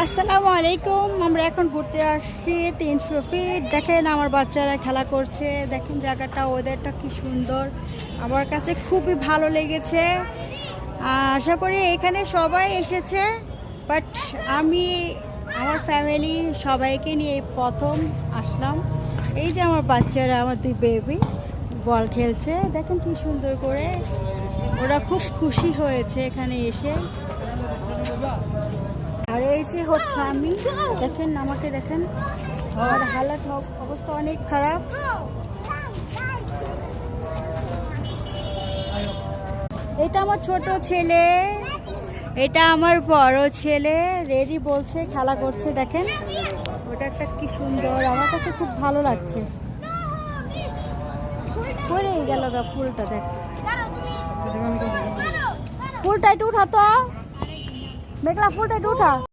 আসসালামু আলাইকুম। আমরা এখন ঘুরতে আসছি 300 ফিট। দেখেন আমার বাচ্চারা খেলা করছে, দেখেন জায়গাটা, ওয়েদারটা কি সুন্দর, আমার কাছে খুবই ভালো লেগেছে। আশা করি এখানে সবাই এসেছে, বাট আমি আমার ফ্যামিলি সবাইকে নিয়ে এই প্রথম আসলাম। এই যে আমার বাচ্চারা, আমার দুই বেবি বল খেলছে, দেখেন কি সুন্দর করে, ওরা খুব খুশি হয়েছে এখানে এসে। আর এই যে হচ্ছে আমি, দেখেন আমাকে, দেখেন আমার হালাত অবস্থা অনেক খারাপ। এটা আমার ছোট ছেলে, এটা আমার বড় ছেলে, রেডি বলছে, খেলা করছে, দেখেন ওটা একটা কি সুন্দর, আমার কাছে খুব ভালো লাগছে। পরে গেল গা ফুলটা, দেখ ফুলটা একটু উঠা তো, মেঘলা ফুলটা একটু উঠা।